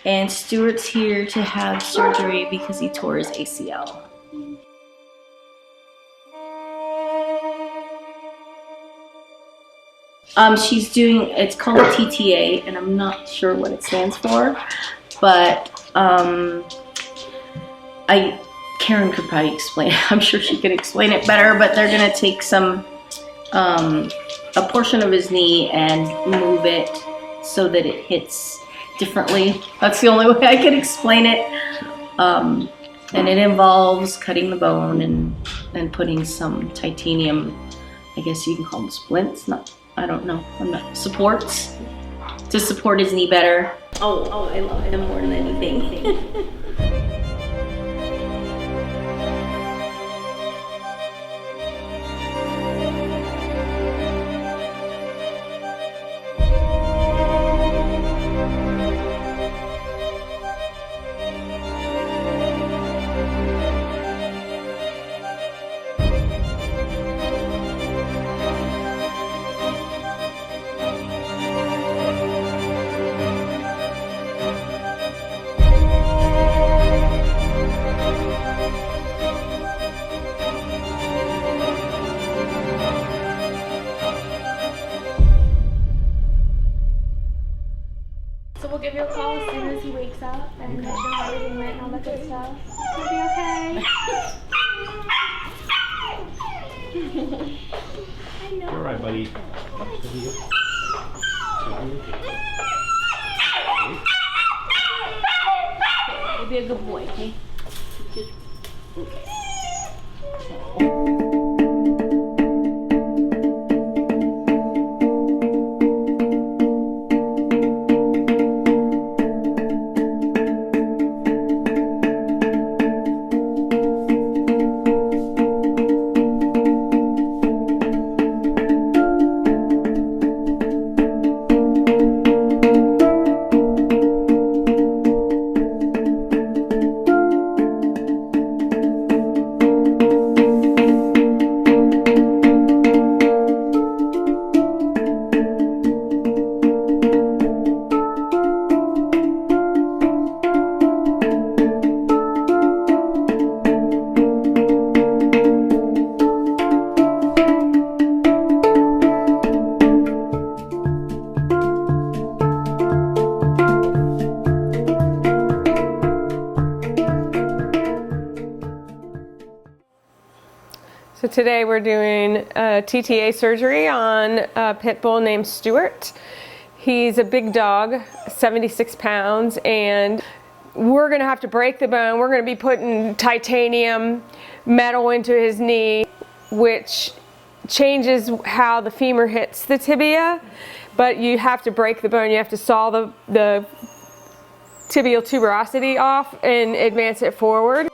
And Stuart's here to have surgery because he tore his ACL. She's doing, it's called a TTA, and I'm not sure what it stands for, but Karen could probably explain it. I'm sure she could explain it better, but they're gonna take some, a portion of his knee and move it so that it hits differently. That's the only way I can explain it. And it involves cutting the bone and putting some titanium, I guess you can call them splints, I don't know, supports to support his knee better. Oh, I love him more than anything. So we'll give you a call as soon as he wakes up and let you know how everything went and all that good stuff. It'll be okay. I know. You're right, buddy. You'll be a good boy, okay? Just, okay. So today we're doing TTA surgery on a pit bull named Stuart. He's a big dog, 76 pounds, and we're gonna have to break the bone. We're gonna be putting titanium metal into his knee, which changes how the femur hits the tibia, but you have to break the bone. You have to saw the tibial tuberosity off and advance it forward.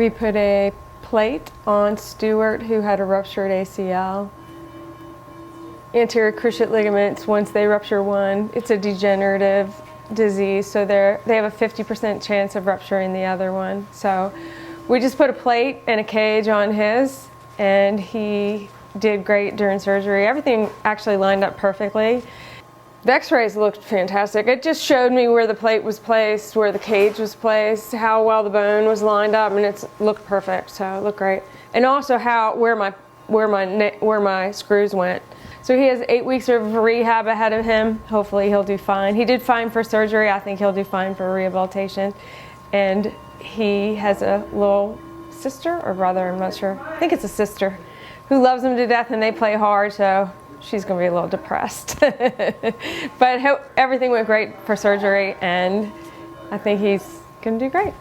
We put a plate on Stewart, who had a ruptured ACL. Anterior cruciate ligaments, once they rupture one, it's a degenerative disease, so they have a 50% chance of rupturing the other one. So we just put a plate and a cage on his, and he did great during surgery. Everything actually lined up perfectly. The x-rays looked fantastic. It just showed me where the plate was placed, where the cage was placed, how well the bone was lined up, and it looked perfect, so it looked great. And also where my screws went. So he has 8 weeks of rehab ahead of him. Hopefully he'll do fine. He did fine for surgery. I think he'll do fine for rehabilitation. And he has a little sister or brother, I'm not sure. I think it's a sister who loves him to death, and they play hard, so she's gonna be a little depressed. But everything went great for surgery, and I think he's gonna do great.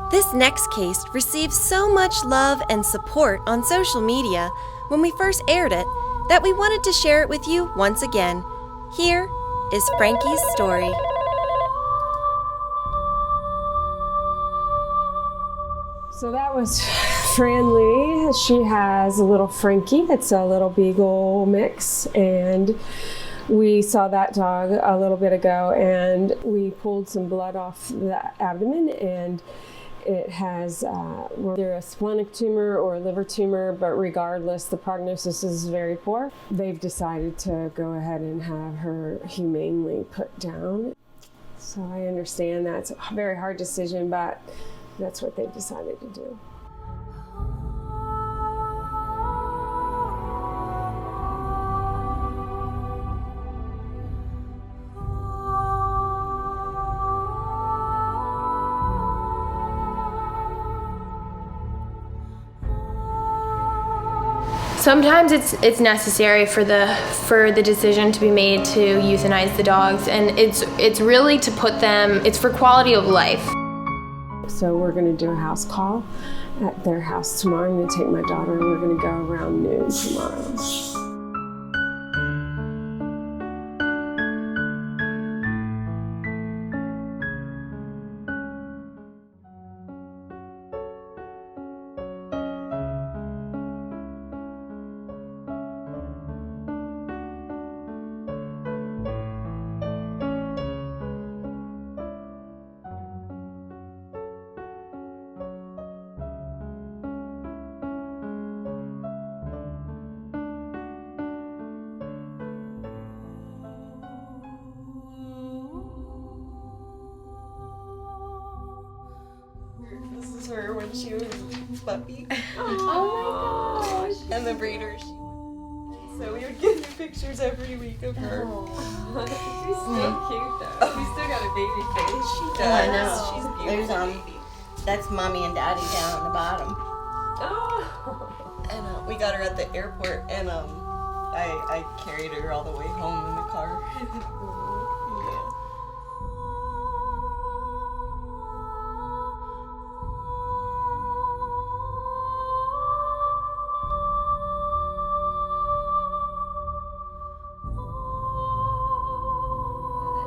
This next case received so much love and support on social media when we first aired it that we wanted to share it with you once again. Here is Frankie's story. So that was Fran Lee. She has a little Frankie. It's a little beagle mix, and we saw that dog a little bit ago, and we pulled some blood off the abdomen, and it has either a splenic tumor or a liver tumor, but regardless, the prognosis is very poor. They've decided to go ahead and have her humanely put down. So I understand that's a very hard decision, but that's what they've decided to do. Sometimes it's necessary for the decision to be made to euthanize the dogs, and it's really to put them, it's for quality of life. So we're going to do a house call at their house tomorrow. I'm going to take my daughter, and we're going to go around noon tomorrow. This is her when she was a puppy. Oh my gosh. And the breeder. So we would get new pictures every week of her. She's still cute though. She's still got a baby face. She does. I know. She's beautiful. There's baby. that's mommy and daddy down at the bottom. Oh. And we got her at the airport, and I carried her all the way home in the car. Yeah.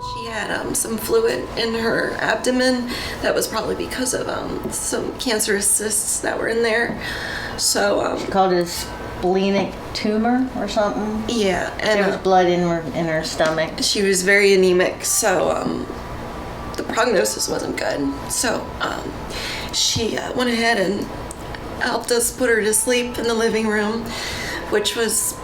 She had some fluid in her abdomen. That was probably because of some cancerous cysts that were in there. So Called a splenic tumor or something. yeah, There was and blood in her stomach. she was very anemic. So the prognosis wasn't good. So she went ahead and helped us put her to sleep in the living room, which was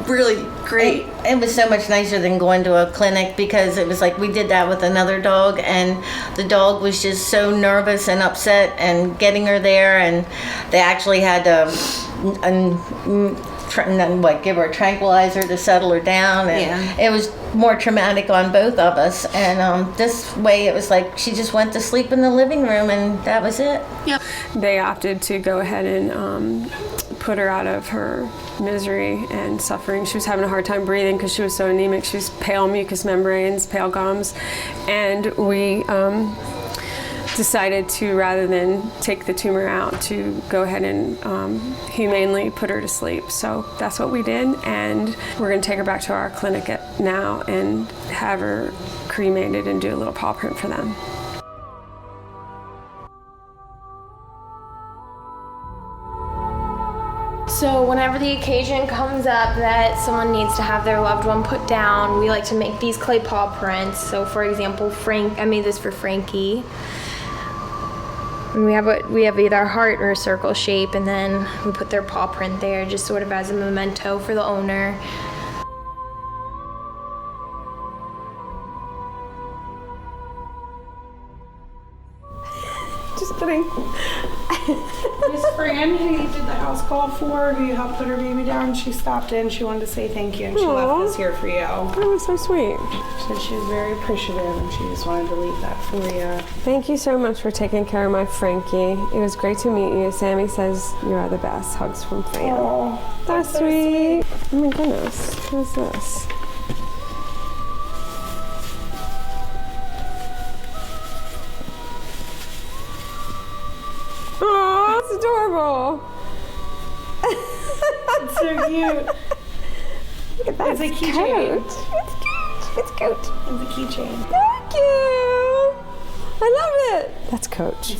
really great. It was so much nicer than going to a clinic, because it was like we did that with another dog, and the dog was just so nervous and upset and getting her there, and they actually had to give her a tranquilizer to settle her down, and Yeah. it was more traumatic on both of us. And this way it was like she just went to sleep in the living room, and that was it. Yep. They opted to go ahead and put her out of her misery and suffering. She was having a hard time breathing because she was so anemic. She was pale mucous membranes, pale gums, and we decided to, rather than take the tumor out, to go ahead and humanely put her to sleep. So that's what we did, and we're going to take her back to our clinic now and have her cremated and do a little paw print for them. So whenever the occasion comes up that someone needs to have their loved one put down, we like to make these clay paw prints. So for example, I made this for Frankie. And we have either a heart or a circle shape, and then we put their paw print there just sort of as a memento for the owner. Just kidding. Miss Fran, who you did the house call for, who you helped put her baby down, she stopped in. She wanted to say thank you, and she Aw. left this here for you. That was so sweet. She said she was very appreciative, and she just wanted to leave that for you. Thank you so much for taking care of my Frankie. It was great to meet you. Sammy says you are the best. Hugs from Fran. Oh, That's so sweet. Oh my goodness. What's this? Oh, it's adorable. It's so cute. Look at that. It's a keychain. It's cute. It's cute. It's a keychain. Thank you. I love it. That's Coach.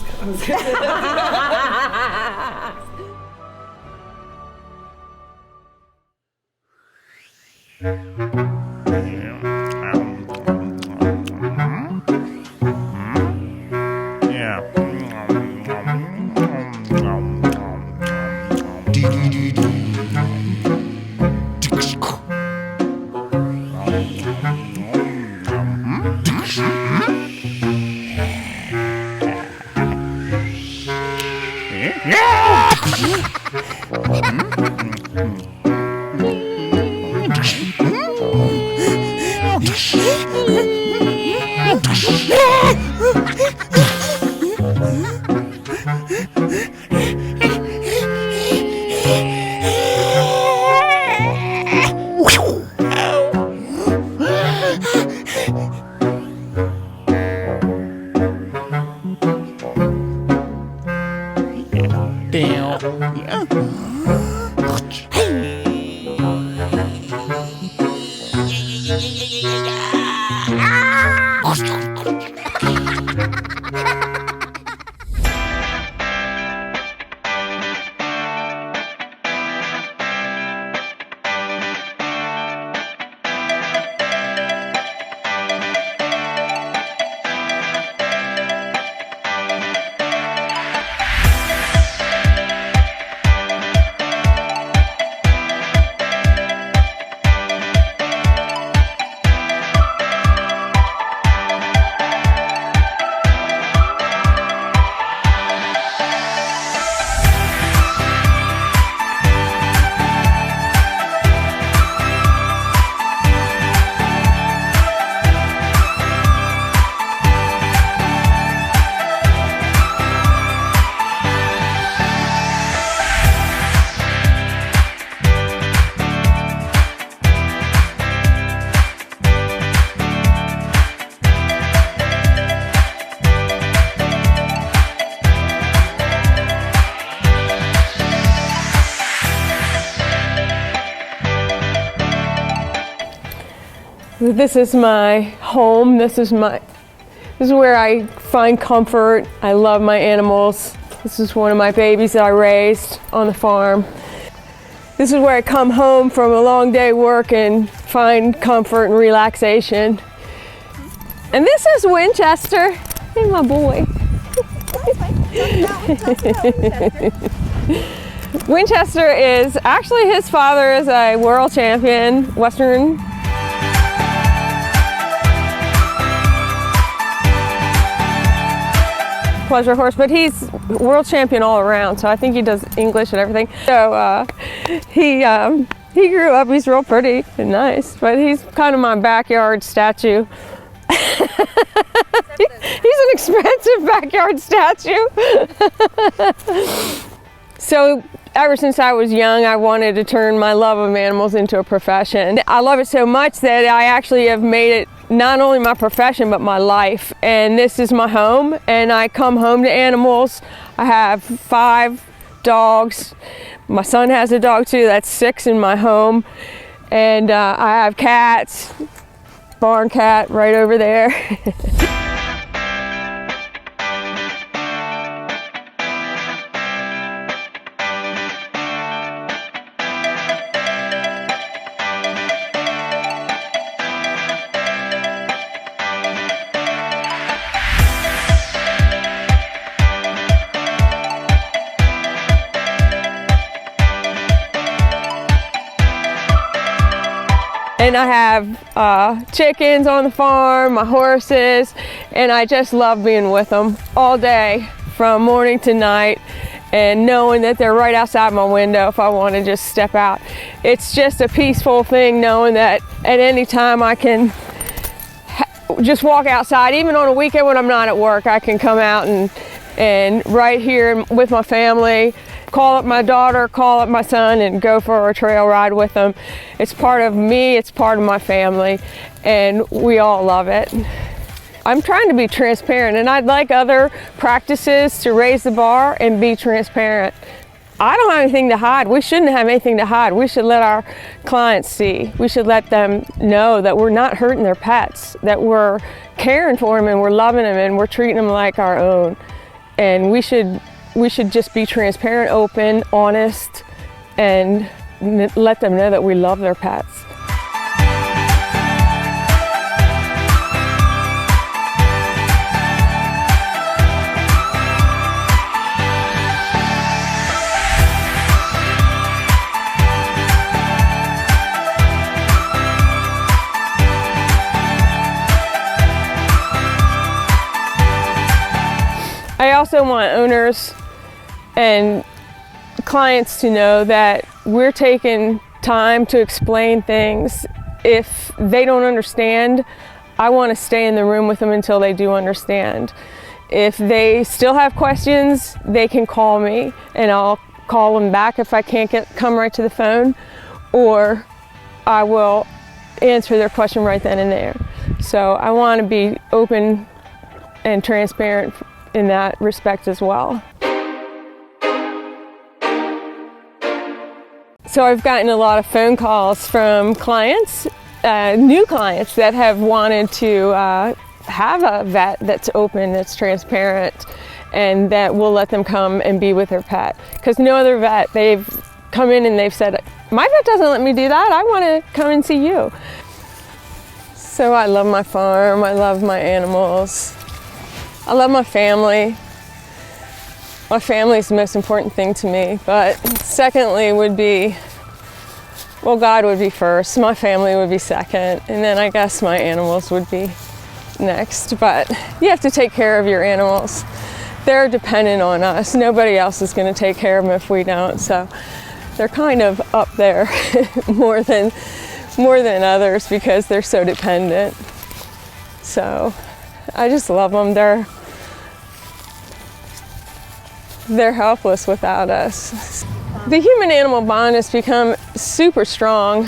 This is my home. This is where I find comfort. I love my animals. This is one of my babies that I raised on the farm. This is where I come home from a long day work and find comfort and relaxation. And this is Winchester. Hey, my boy. Winchester is actually, his father is a world champion, Western pleasure horse, but he's world champion all around, so I think he does English and everything. So he grew up, he's real pretty and nice, but he's kind of my backyard statue. He's an expensive backyard statue. So ever since I was young, I wanted to turn my love of animals into a profession. I love it so much that I actually have made it not only my profession, but my life. And this is my home, and I come home to animals. I have 5 dogs. My son has a dog too, that's 6 in my home. And I have cats, barn cat right over there. And I have chickens on the farm, my horses, and I just love being with them all day from morning to night, and knowing that they're right outside my window if I want to just step out. It's just a peaceful thing knowing that at any time I can just walk outside. Even on a weekend when I'm not at work, I can come out and right here with my family, call up my daughter, call up my son, and go for a trail ride with them. It's part of me, it's part of my family, and we all love it. I'm trying to be transparent, and I'd like other practices to raise the bar and be transparent. I don't have anything to hide. We shouldn't have anything to hide. We should let our clients see. We should let them know that we're not hurting their pets, that we're caring for them and we're loving them and we're treating them like our own. And we should just be transparent, open, honest, and let them know that we love their pets. I also want owners and clients to know that we're taking time to explain things. If they don't understand, I want to stay in the room with them until they do understand. If they still have questions, they can call me and I'll call them back if I can't come right to the phone, or I will answer their question right then and there. So I want to be open and transparent in that respect as well. So I've gotten a lot of phone calls from clients, new clients that have wanted to have a vet that's open, that's transparent, and that will let them come and be with their pet. Because no other vet, they've come in and they've said, my vet doesn't let me do that, I want to come and see you. So I love my farm, I love my animals. I love my family. My family is the most important thing to me, but secondly would be, well, God would be first, my family would be second, and then I guess my animals would be next. But you have to take care of your animals. They're dependent on us. Nobody else is going to take care of them if we don't, so they're kind of up there more than others because they're so dependent. So I just love them. They're helpless without us. The human-animal bond has become super strong,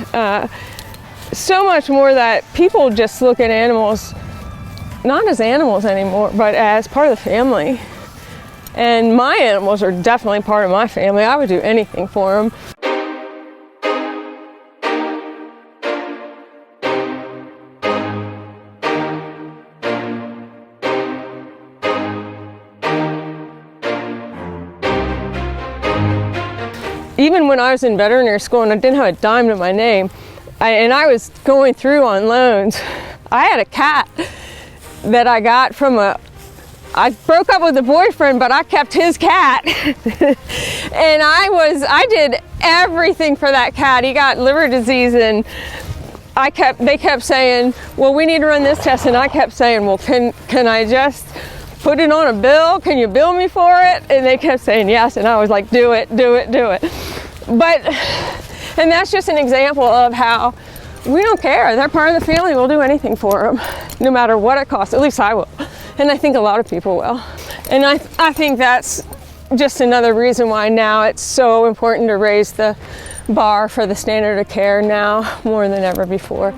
so much more that people just look at animals not as animals anymore, but as part of the family. And my animals are definitely part of my family. I would do anything for them. even when I was in veterinary school and I didn't have a dime to my name, and I was going through on loans, I had a cat that I got from I broke up with a boyfriend, but I kept his cat. And I did everything for that cat. He got liver disease, and they kept saying, well, we need to run this test. And I kept saying, well, can I just put it on a bill? Can you bill me for it? And they kept saying yes. And I was like, do it. And that's just an example of how we don't care. They're part of the family. We'll do anything for them, no matter what it costs. At least I will. And I think a lot of people will. And I think that's just another reason why now it's so important to raise the bar for the standard of care now more than ever before.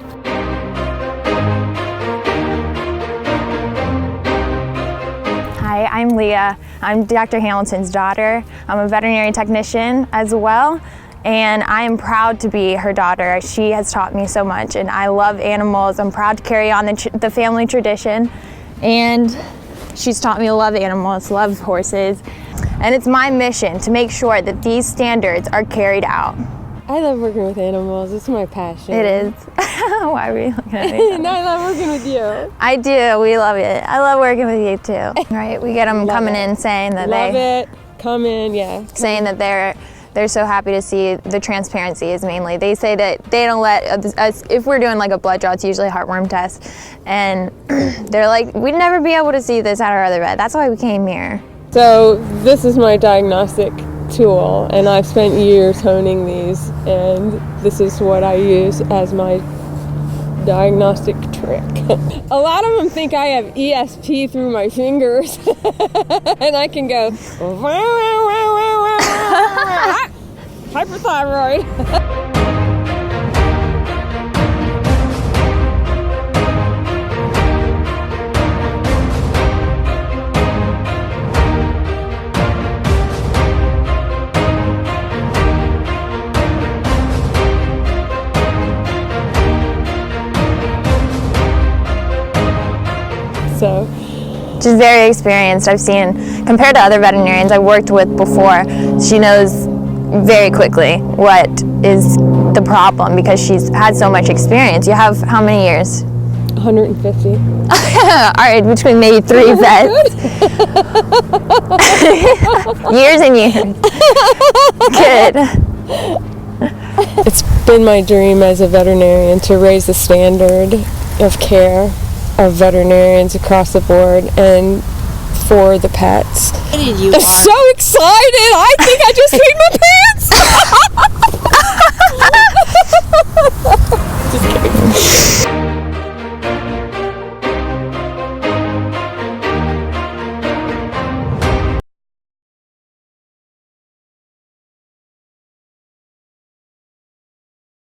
Hi, I'm Leah. I'm Dr. Hamilton's daughter. I'm a veterinary technician as well, and I am proud to be her daughter. She has taught me so much, and I love animals. I'm proud to carry on the family tradition, and she's taught me to love animals, love horses, and it's my mission to make sure that these standards are carried out. I love working with animals. It's my passion. It is. Why are you looking at me? No, I love working with you. I do. We love it. I love working with you too. Right? We get them coming in saying that saying that they're so happy to see the transparency is mainly. They say that they don't let us, if we're doing like a blood draw, it's usually a heartworm test, and they're like, we'd never be able to see this at our other vet. That's why we came here. So this is my diagnostic tool, and I've spent years honing these, and this is what I use as my diagnostic trick. A lot of them think I have ESP through my fingers, and I can go hyperthyroid. So, she's very experienced. I've seen, compared to other veterinarians I've worked with before, she knows very quickly what is the problem because she's had so much experience. You have how many years? 150. All right, between maybe 3 vets. Years and years. Good. It's been my dream as a veterinarian to raise the standard of care of veterinarians across the board and for the pets. I'm so excited! I think I just peed my pants!